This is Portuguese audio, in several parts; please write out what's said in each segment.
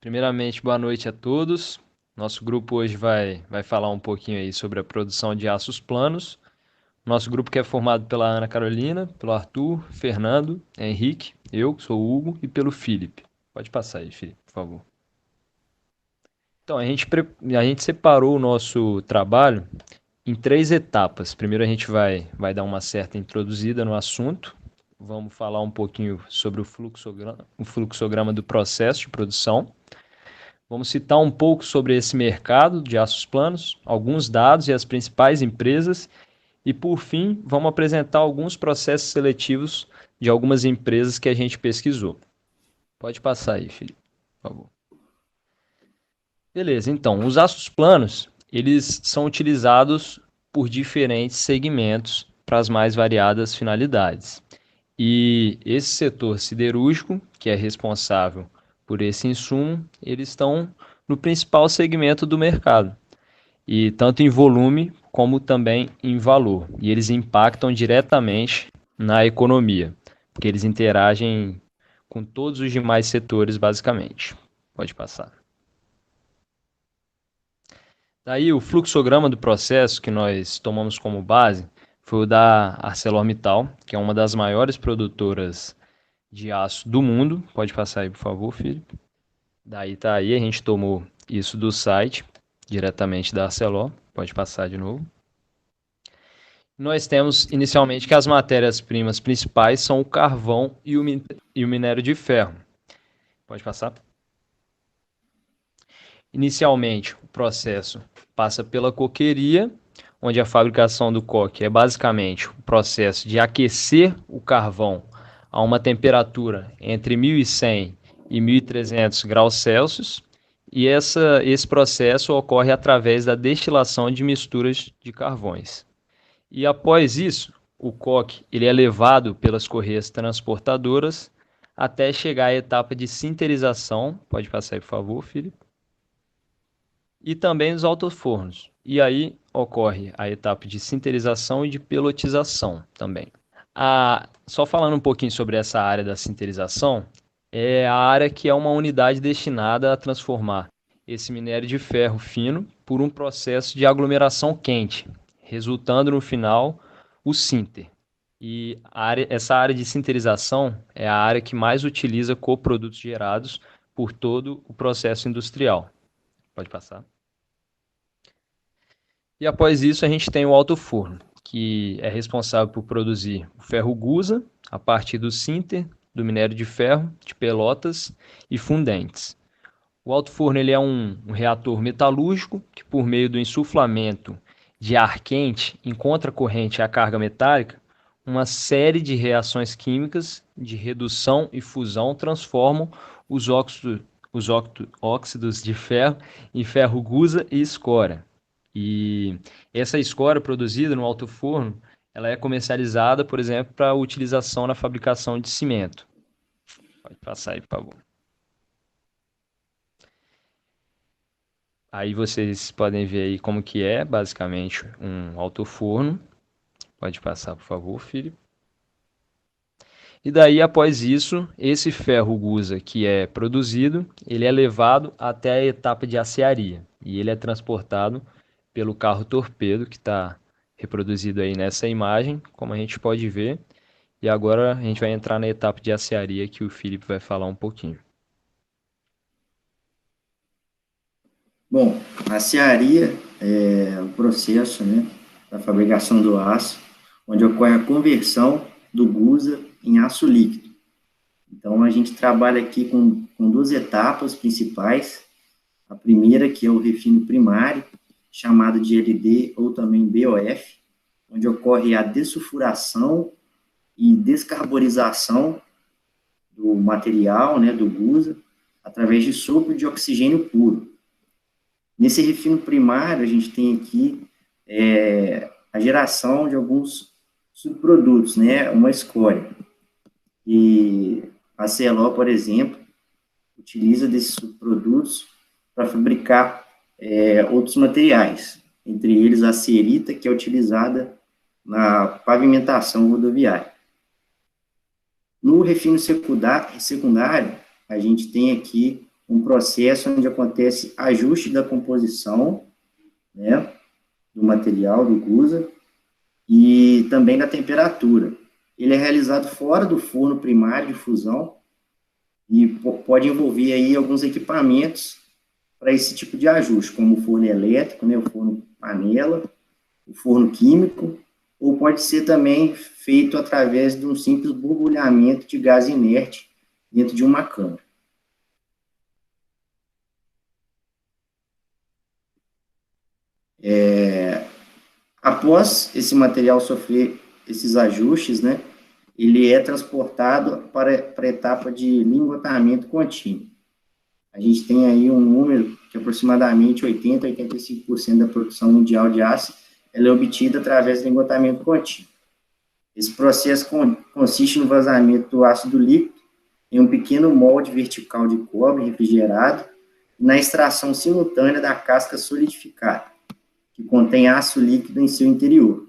Primeiramente, boa noite a todos. Nosso grupo hoje vai falar um pouquinho aí sobre a produção de aços planos. Nosso grupo que é formado pela Ana Carolina, pelo Arthur, Fernando, Henrique, eu, que sou o Hugo, e pelo Felipe. Pode passar aí, Felipe, por favor. Então, a gente separou o nosso trabalho em três etapas. Primeiro, a gente vai dar uma certa introduzida no assunto. Vamos falar um pouquinho sobre o fluxograma do processo de produção. Vamos citar um pouco sobre esse mercado de aços planos, alguns dados e as principais empresas, e por fim, vamos apresentar alguns processos seletivos de algumas empresas que a gente pesquisou. Pode passar aí, Felipe, por favor. Beleza, então, os aços planos, eles são utilizados por diferentes segmentos para as mais variadas finalidades. E esse setor siderúrgico, que é responsável por esse insumo, eles estão no principal segmento do mercado, e tanto em volume como também em valor. E eles impactam diretamente na economia, porque eles interagem com todos os demais setores, basicamente. Pode passar. Daí o fluxograma do processo que nós tomamos como base foi o da ArcelorMittal, que é uma das maiores produtoras de aço do mundo. Pode passar aí, por favor, Felipe. Daí tá aí, a gente tomou isso do site, diretamente da Arcelor. Pode passar de novo. Nós temos inicialmente que as matérias-primas principais são o carvão e o minério de ferro. Pode passar. Inicialmente, o processo passa pela coqueria, onde a fabricação do coque é basicamente o processo de aquecer o carvão a uma temperatura entre 1100 e 1300 graus Celsius, e esse processo ocorre através da destilação de misturas de carvões. E após isso, o coque ele é levado pelas correias transportadoras até chegar à etapa de sinterização. Pode passar aí, por favor, Felipe. E também nos altofornos. E aí ocorre a etapa de sinterização e de pelotização também. Só falando um pouquinho sobre essa área da sinterização, é a área que é uma unidade destinada a transformar esse minério de ferro fino por um processo de aglomeração quente, resultando no final o sinter. E essa área de sinterização é a área que mais utiliza coprodutos gerados por todo o processo industrial. Pode passar. E após isso, a gente tem o alto forno, que é responsável por produzir o ferro gusa a partir do sinter, do minério de ferro, de pelotas e fundentes. O alto forno ele é um reator metalúrgico que, por meio do insuflamento de ar quente em contracorrente à carga metálica, uma série de reações químicas de redução e fusão transformam os óxidos de ferro em ferro gusa e escória. E essa escória produzida no alto forno, ela é comercializada, por exemplo, para utilização na fabricação de cimento. Pode passar aí, por favor. Aí vocês podem ver aí como que é, basicamente, um alto forno. Pode passar, por favor, filho. E daí, após isso, esse ferro gusa que é produzido, ele é levado até a etapa de aciaria. E ele é transportado pelo carro torpedo, que está reproduzido aí nessa imagem, como a gente pode ver. E agora a gente vai entrar na etapa de aciaria, que o Felipe vai falar um pouquinho. Bom, a aciaria é o processo, né, da fabricação do aço, onde ocorre a conversão do gusa em aço líquido. Então, a gente trabalha aqui com duas etapas principais. A primeira, que é o refino primário, chamado de LD ou também BOF, onde ocorre a dessulfuração e descarbonização do material, né, do gusa, através de sopro de oxigênio puro. Nesse refino primário, a gente tem aqui a geração de alguns subprodutos, né, uma escória. E a Celor, por exemplo, utiliza desses subprodutos para fabricar outros materiais, entre eles a cerita, que é utilizada na pavimentação rodoviária. No refino secundário, a gente tem aqui um processo onde acontece ajuste da composição, né, do material, do gusa, e também da temperatura. Ele é realizado fora do forno primário de fusão e pode envolver aí alguns equipamentos para esse tipo de ajuste, como o forno elétrico, né, o forno panela, o forno químico, ou pode ser também feito através de um simples borbulhamento de gás inerte dentro de uma câmara. Após esse material sofrer esses ajustes, né, ele é transportado para a etapa de lingotamento contínuo. A gente tem aí um número que aproximadamente 80% a 85% da produção mundial de aço ela é obtida através do lingotamento contínuo. Esse processo consiste no vazamento do ácido líquido em um pequeno molde vertical de cobre refrigerado e na extração simultânea da casca solidificada, que contém ácido líquido em seu interior.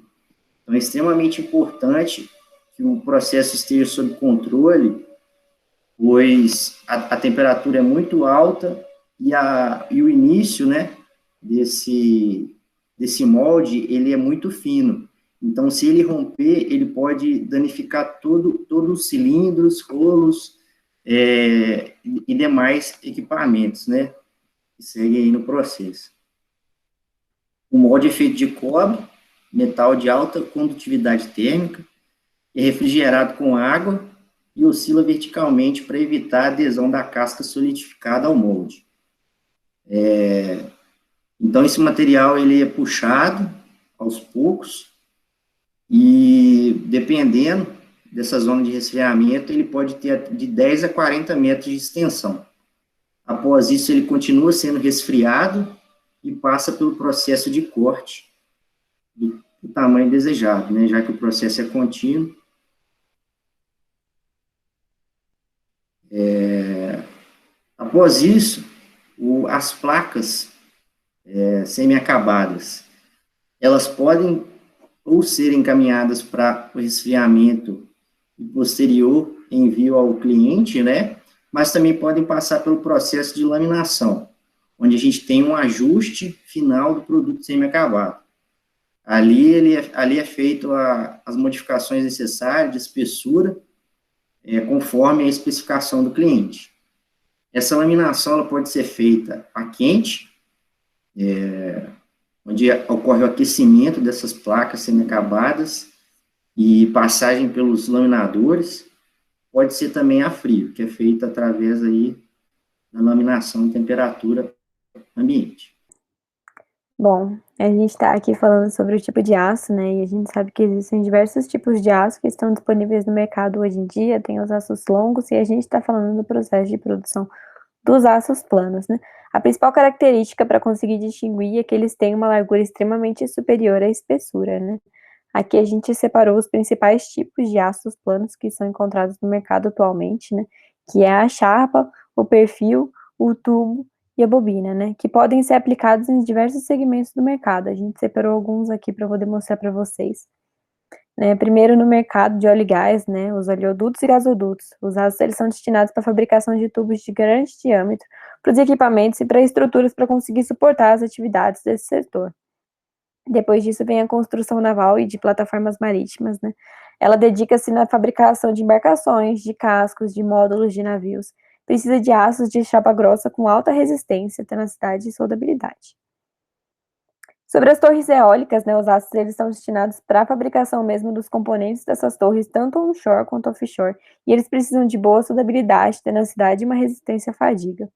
Então, é extremamente importante que o processo esteja sob controle, pois a temperatura é muito alta e o início, né, desse molde, ele é muito fino. Então, se ele romper, ele pode danificar todos os cilindros, rolos e demais equipamentos, né, que seguem aí no processo. O molde é feito de cobre, metal de alta condutividade térmica, é refrigerado com água e oscila verticalmente para evitar a adesão da casca solidificada ao molde. Então, esse material ele é puxado aos poucos e, dependendo dessa zona de resfriamento, ele pode ter de 10 a 40 metros de extensão. Após isso, ele continua sendo resfriado e passa pelo processo de corte do tamanho desejado, né, já que o processo é contínuo. Após isso, as placas semi-acabadas, elas podem ou ser encaminhadas para o resfriamento e posterior envio ao cliente, né, mas também podem passar pelo processo de laminação, onde a gente tem um ajuste final do produto semi-acabado. Ali é feito as modificações necessárias de espessura, conforme a especificação do cliente. Essa laminação ela pode ser feita a quente, onde ocorre o aquecimento dessas placas semi-acabadas e passagem pelos laminadores. Pode ser também a frio, que é feita através aí da laminação em temperatura ambiente. Bom, a gente está aqui falando sobre o tipo de aço, né, e a gente sabe que existem diversos tipos de aço que estão disponíveis no mercado hoje em dia, tem os aços longos, e a gente está falando do processo de produção dos aços planos, né. A principal característica para conseguir distinguir é que eles têm uma largura extremamente superior à espessura, né. Aqui a gente separou os principais tipos de aços planos que são encontrados no mercado atualmente, né, que é a chapa, o perfil, o tubo e a bobina, né, que podem ser aplicados em diversos segmentos do mercado. A gente separou alguns aqui para eu poder mostrar para vocês. Primeiro, no mercado de óleo e gás, né, os oleodutos e gasodutos. Os aços eles são destinados para a fabricação de tubos de grande diâmetro, para os equipamentos e para estruturas para conseguir suportar as atividades desse setor. Depois disso vem a construção naval e de plataformas marítimas, né. Ela dedica-se na fabricação de embarcações, de cascos, de módulos de navios. Precisa de aços de chapa grossa com alta resistência, tenacidade e soldabilidade. Sobre as torres eólicas, né, os aços eles são destinados para a fabricação mesmo dos componentes dessas torres, tanto onshore quanto offshore, e eles precisam de boa soldabilidade, tenacidade e uma resistência à fadiga.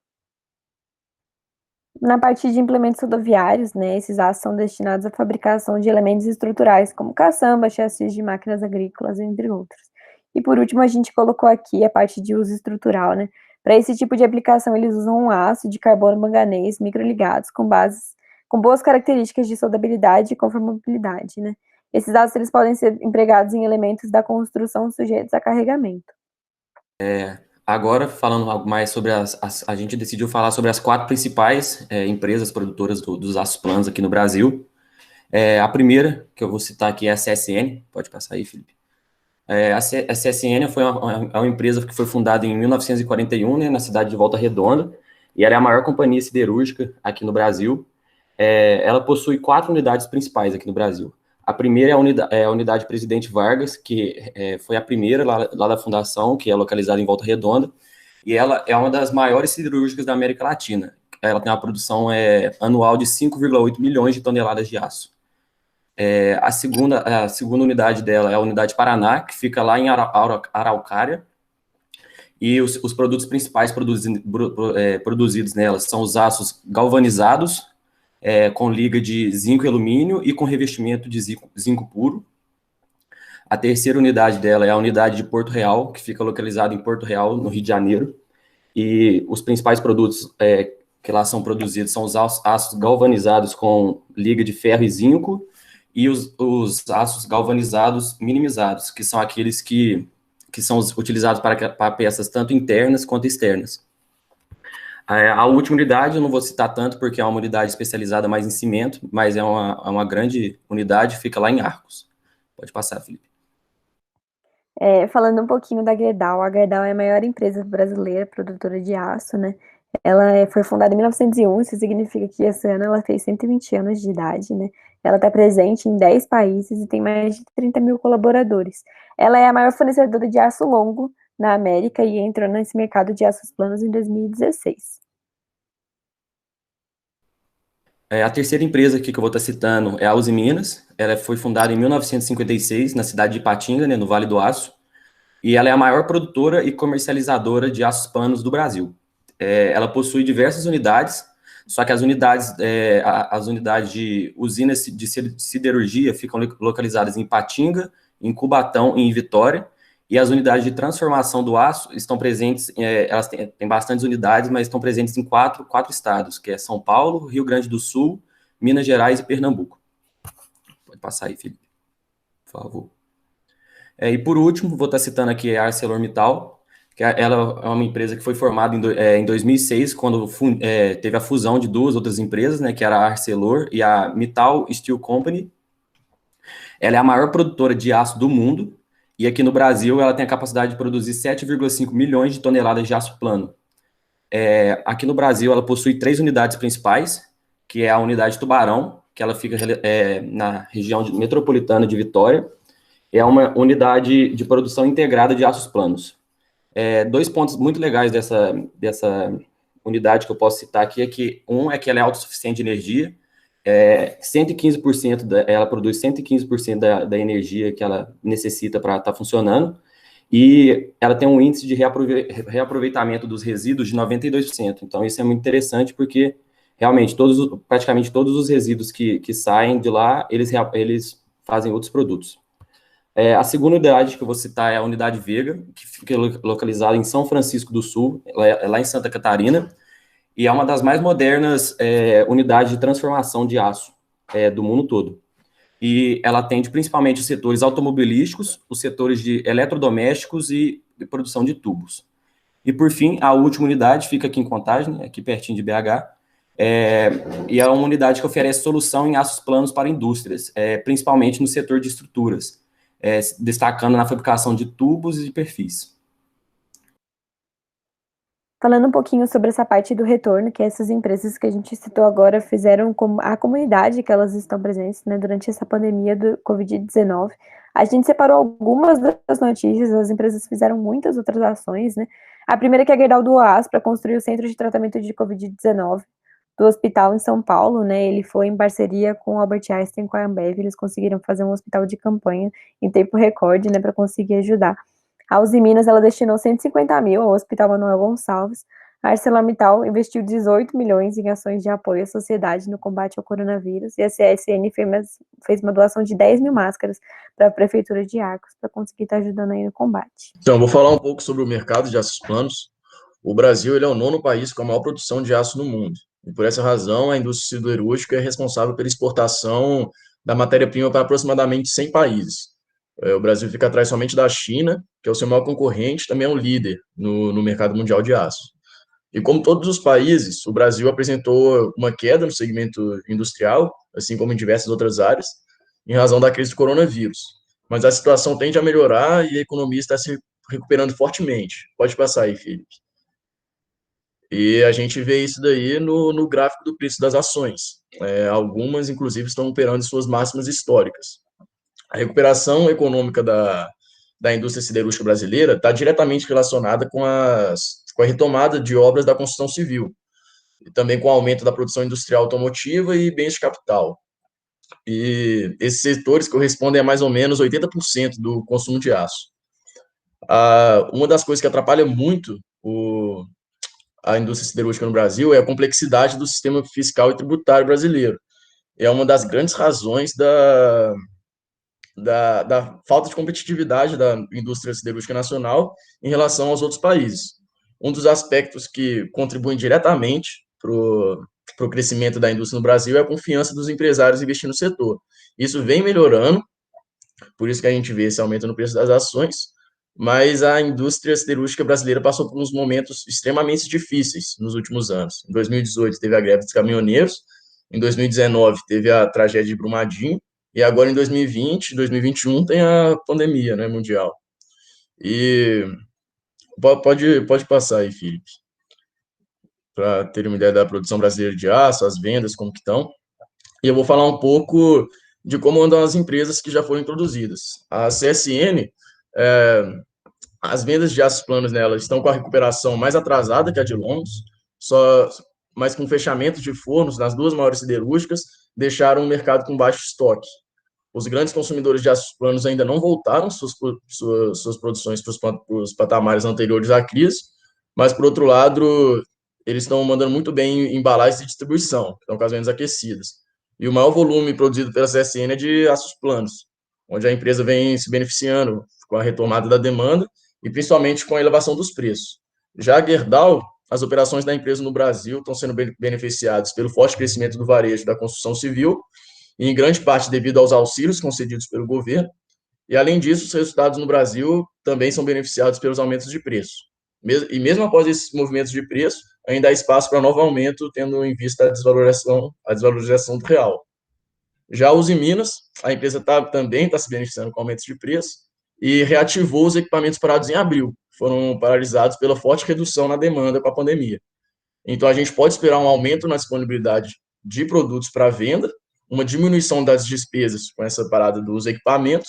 Na parte de implementos rodoviários, né, esses aços são destinados à fabricação de elementos estruturais, como caçamba, chassis de máquinas agrícolas, entre outros. E por último, a gente colocou aqui a parte de uso estrutural, né. Para esse tipo de aplicação, eles usam um aço de carbono manganês microligados com boas características de soldabilidade e conformabilidade, né. Esses aços eles podem ser empregados em elementos da construção sujeitos a carregamento. Agora, falando algo mais sobre a gente decidiu falar sobre as 4 principais empresas produtoras dos aços planos aqui no Brasil. A primeira, que eu vou citar aqui, é a CSN. Pode passar aí, Felipe. A CSN foi uma empresa que foi fundada em 1941, né, na cidade de Volta Redonda, e ela é a maior companhia siderúrgica aqui no Brasil. Ela possui 4 unidades principais aqui no Brasil. A primeira é a unidade Presidente Vargas, que foi a primeira lá da fundação, que é localizada em Volta Redonda, e ela é uma das maiores siderúrgicas da América Latina. Ela tem uma produção anual de 5,8 milhões de toneladas de aço. A segunda unidade dela é a unidade Paraná, que fica lá em Araucária, e os produtos principais produzidos nelas são os aços galvanizados, com liga de zinco e alumínio e com revestimento de zinco puro. A terceira unidade dela é a unidade de Porto Real, que fica localizada em Porto Real, no Rio de Janeiro, e os principais produtos que lá são produzidos são os aços galvanizados com liga de ferro e zinco, e os aços galvanizados minimizados, que são aqueles que são utilizados para peças tanto internas quanto externas. A última unidade, eu não vou citar tanto, porque é uma unidade especializada mais em cimento, mas é uma grande unidade, fica lá em Arcos. Pode passar, Felipe. Falando um pouquinho da Gerdau, a Gerdau é a maior empresa brasileira produtora de aço, né? Ela foi fundada em 1901, isso significa que esse ano ela fez 120 anos de idade, né? Ela está presente em 10 países e tem mais de 30 mil colaboradores. Ela é a maior fornecedora de aço longo na América e entrou nesse mercado de aços planos em 2016. A terceira empresa aqui que eu vou estar citando é a Uzi Minas. Ela foi fundada em 1956, na cidade de Ipatinga, né, no Vale do Aço, e ela é a maior produtora e comercializadora de aços planos do Brasil. Ela possui diversas unidades, só que as unidades de usinas de siderurgia ficam localizadas em Ipatinga, em Cubatão e em Vitória, e as unidades de transformação do aço estão presentes, elas têm bastantes unidades, mas estão presentes em quatro estados, que é São Paulo, Rio Grande do Sul, Minas Gerais e Pernambuco. Pode passar aí, Felipe, por favor. E por último, vou estar citando aqui a ArcelorMittal, que ela é uma empresa que foi formada em 2006, quando teve a fusão de duas outras empresas, né, que era a Arcelor e a Mittal Steel Company. Ela é a maior produtora de aço do mundo, e aqui no Brasil ela tem a capacidade de produzir 7,5 milhões de toneladas de aço plano. Aqui no Brasil ela possui 3 unidades principais, que é a unidade Tubarão, que ela fica na região metropolitana de Vitória. É uma unidade de produção integrada de aços planos. 2 pontos muito legais dessa unidade que eu posso citar aqui é que ela é autossuficiente de energia. 115% ela produz 115% da energia que ela necessita para estar funcionando, e ela tem um índice de reaproveitamento dos resíduos de 92%. Então, isso é muito interessante, porque realmente praticamente todos os resíduos que saem de lá, eles fazem outros produtos. A segunda unidade que eu vou citar é a unidade Vega, que fica localizada em São Francisco do Sul, lá em Santa Catarina, e é uma das mais modernas unidades de transformação de aço do mundo todo. E ela atende principalmente os setores automobilísticos, os setores de eletrodomésticos e produção de tubos. E, por fim, a última unidade fica aqui em Contagem, aqui pertinho de BH, e é uma unidade que oferece solução em aços planos para indústrias, principalmente no setor de estruturas, destacando na fabricação de tubos e de perfis. Falando um pouquinho sobre essa parte do retorno, que essas empresas que a gente citou agora fizeram com a comunidade que elas estão presentes, né, durante essa pandemia do Covid-19. A gente separou algumas das notícias, as empresas fizeram muitas outras ações, né. A primeira que é a Gerdau do Oás, para construir o centro de tratamento de Covid-19 do hospital em São Paulo, né, ele foi em parceria com o Albert Einstein, com a Ambev, eles conseguiram fazer um hospital de campanha em tempo recorde, né, para conseguir ajudar. A Uzi Minas, ela destinou 150 mil ao Hospital Manuel Gonçalves. A ArcelorMittal investiu 18 milhões em ações de apoio à sociedade no combate ao coronavírus. E a CSN fez uma doação de 10 mil máscaras para a Prefeitura de Arcos, para conseguir estar ajudando aí no combate. Então, eu vou falar um pouco sobre o mercado de aços planos. O Brasil ele é o 9º país com a maior produção de aço no mundo. E por essa razão, a indústria siderúrgica é responsável pela exportação da matéria-prima para aproximadamente 100 países. O Brasil fica atrás somente da China, que é o seu maior concorrente, também é um líder no mercado mundial de aço. E como todos os países, o Brasil apresentou uma queda no segmento industrial, assim como em diversas outras áreas, em razão da crise do coronavírus. Mas a situação tende a melhorar e a economia está se recuperando fortemente. Pode passar aí, Felipe. E a gente vê isso daí no gráfico do preço das ações. Algumas, inclusive, estão operando em suas máximas históricas. A recuperação econômica da indústria siderúrgica brasileira está diretamente relacionada com a retomada de obras da construção civil, e também com o aumento da produção industrial automotiva e bens de capital. E esses setores correspondem a mais ou menos 80% do consumo de aço. Uma das coisas que atrapalha muito a indústria siderúrgica no Brasil é a complexidade do sistema fiscal e tributário brasileiro. É uma das grandes razões da falta de competitividade da indústria siderúrgica nacional em relação aos outros países. Um dos aspectos que contribuem diretamente para o crescimento da indústria no Brasil é a confiança dos empresários investindo no setor. Isso vem melhorando, por isso que a gente vê esse aumento no preço das ações, mas a indústria siderúrgica brasileira passou por uns momentos extremamente difíceis nos últimos anos. Em 2018 teve a greve dos caminhoneiros, em 2019 teve a tragédia de Brumadinho, e agora em 2020, 2021 tem a pandemia, né, mundial. E pode passar aí, Felipe, para ter uma ideia da produção brasileira de aço, as vendas, como que estão. E eu vou falar um pouco de como andam as empresas que já foram introduzidas. A CSN, as vendas de aços planos nela estão com a recuperação mais atrasada que a de Longos, mas com fechamento de fornos nas duas maiores siderúrgicas, deixaram o mercado com baixo estoque. Os grandes consumidores de aços planos ainda não voltaram suas produções para os patamares anteriores à crise, mas, por outro lado, eles estão mandando muito bem em embalagens de distribuição, que estão com as vendas aquecidas. E o maior volume produzido pela CSN é de aços planos, onde a empresa vem se beneficiando com a retomada da demanda e principalmente com a elevação dos preços. Já a Gerdau, as operações da empresa no Brasil estão sendo beneficiadas pelo forte crescimento do varejo da construção civil, e em grande parte devido aos auxílios concedidos pelo governo, e além disso, os resultados no Brasil também são beneficiados pelos aumentos de preço. E mesmo após esses movimentos de preço, ainda há espaço para novo aumento, tendo em vista a desvalorização do real. Já a Uzi Minas, a empresa também está se beneficiando com aumentos de preço e reativou os equipamentos parados em abril, foram paralisados pela forte redução na demanda com a pandemia. Então, a gente pode esperar um aumento na disponibilidade de produtos para venda, uma diminuição das despesas com essa parada dos equipamentos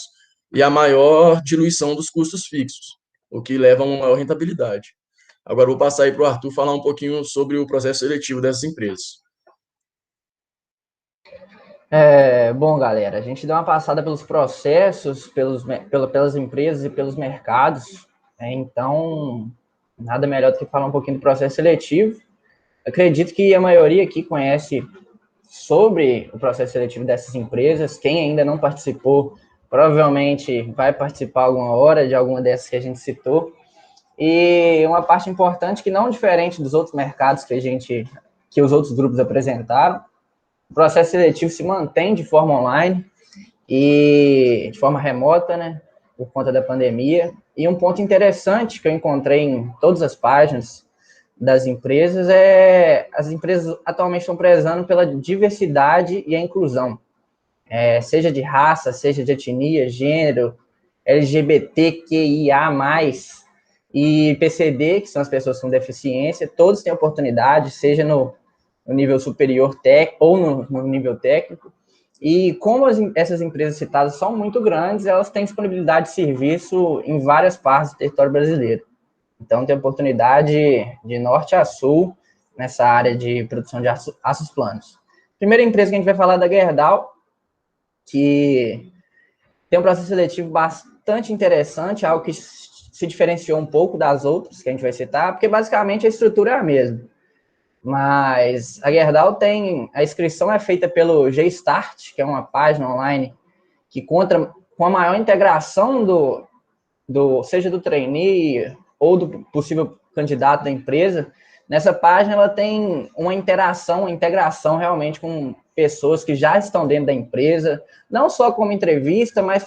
e a maior diluição dos custos fixos, o que leva a uma maior rentabilidade. Agora, vou passar aí para o Arthur falar um pouquinho sobre o processo seletivo dessas empresas. Bom, galera, a gente dá uma passada pelos processos, pelas empresas e pelos mercados, então, nada melhor do que falar um pouquinho do processo seletivo. Acredito que a maioria aqui conhece sobre o processo seletivo dessas empresas. Quem ainda não participou, provavelmente vai participar alguma hora de alguma dessas que a gente citou. E uma parte importante que não diferente dos outros mercados que os outros grupos apresentaram, o processo seletivo se mantém de forma online e de forma remota, né, por conta da pandemia. E um ponto interessante que eu encontrei em todas as páginas das empresas as empresas atualmente estão prezando pela diversidade e a inclusão, seja de raça, seja de etnia, gênero, LGBTQIA+, e PCD, que são as pessoas com deficiência. Todos têm oportunidade, seja no nível superior ou no nível técnico. E como essas empresas citadas são muito grandes, elas têm disponibilidade de serviço em várias partes do território brasileiro. Então, tem oportunidade de norte a sul nessa área de produção de aços planos. Primeira empresa que a gente vai falar é da Gerdau, que tem um processo seletivo bastante interessante, algo que se diferenciou um pouco das outras que a gente vai citar, porque basicamente a estrutura é a mesma. Mas a Gerdau a inscrição é feita pelo G-Start, que é uma página online que conta com a maior integração seja do trainee ou do possível candidato da empresa. Nessa página ela tem uma integração realmente com pessoas que já estão dentro da empresa, não só como entrevista, mas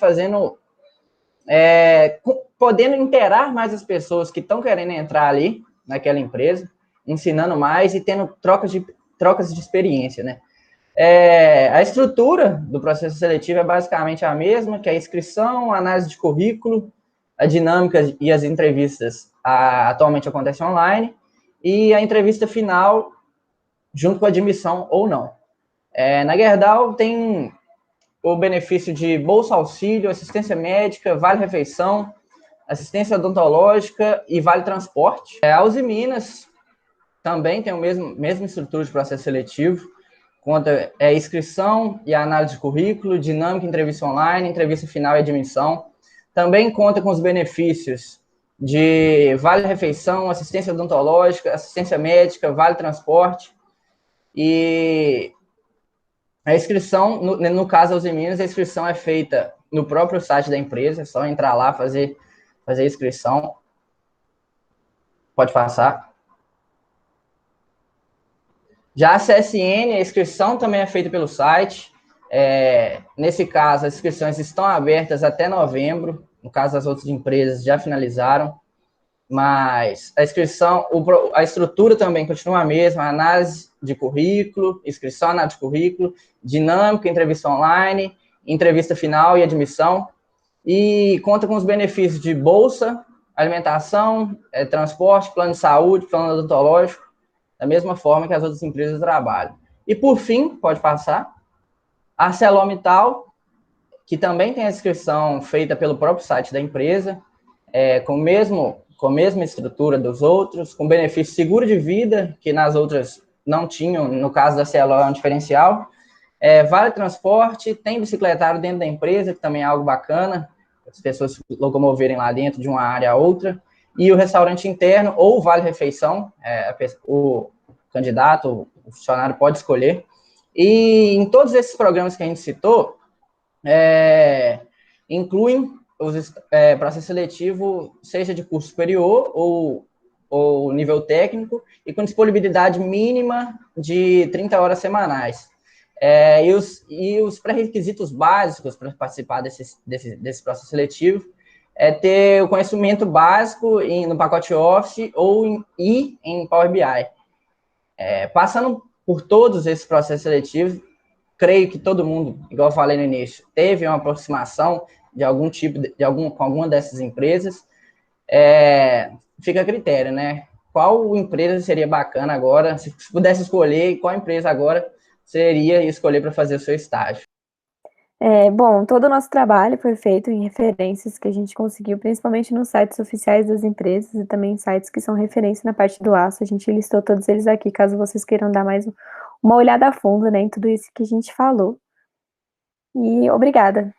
podendo interar mais as pessoas que estão querendo entrar ali naquela empresa, ensinando mais e tendo trocas de experiência, né? A estrutura do processo seletivo é basicamente a mesma, que é a inscrição, a análise de currículo, a dinâmica e as entrevistas atualmente acontecem online, e a entrevista final junto com a admissão ou não. Na Gerdau tem o benefício de bolsa auxílio, assistência médica, vale refeição, assistência odontológica e vale transporte. A Uzi Minas também tem a mesma estrutura de processo seletivo, conta inscrição e análise de currículo, dinâmica, entrevista online, entrevista final e admissão. Também conta com os benefícios de vale refeição, assistência odontológica, assistência médica, vale transporte. E a inscrição, no caso da Uzi Minas, a inscrição é feita no próprio site da empresa, é só entrar lá, fazer a inscrição. Pode passar. Já a CSN, a inscrição também é feita pelo site. Nesse caso, as inscrições estão abertas até novembro. No caso, as outras empresas já finalizaram. Mas a inscrição, a estrutura também continua a mesma, análise de currículo, inscrição, análise de currículo, dinâmica, entrevista online, entrevista final e admissão. E conta com os benefícios de bolsa, alimentação, transporte, plano de saúde, plano odontológico, da mesma forma que as outras empresas trabalham. E, por fim, pode passar, a ArcelorMittal, que também tem a inscrição feita pelo próprio site da empresa, com a mesma estrutura dos outros, com benefício seguro de vida, que nas outras não tinham, no caso da Arcelor é um diferencial, vale transporte, tem bicicletário dentro da empresa, que também é algo bacana, as pessoas se locomoverem lá dentro de uma área a outra, e o restaurante interno, ou vale refeição, o candidato, o funcionário pode escolher. E em todos esses programas que a gente citou, incluem processo seletivo, seja de curso superior ou nível técnico, e com disponibilidade mínima de 30 horas semanais. E os pré-requisitos básicos para participar desse processo seletivo ter o conhecimento básico no pacote Office ou em Power BI. Passando por todos esses processos seletivos, creio que todo mundo, igual eu falei no início, teve uma aproximação de algum tipo, com alguma dessas empresas. Fica a critério, né? Qual empresa seria bacana agora, se pudesse escolher, qual empresa agora seria escolher para fazer o seu estágio? Bom, todo o nosso trabalho foi feito em referências que a gente conseguiu, principalmente nos sites oficiais das empresas e também sites que são referência na parte do aço. A gente listou todos eles aqui, caso vocês queiram dar mais uma olhada a fundo, né, em tudo isso que a gente falou. E obrigada.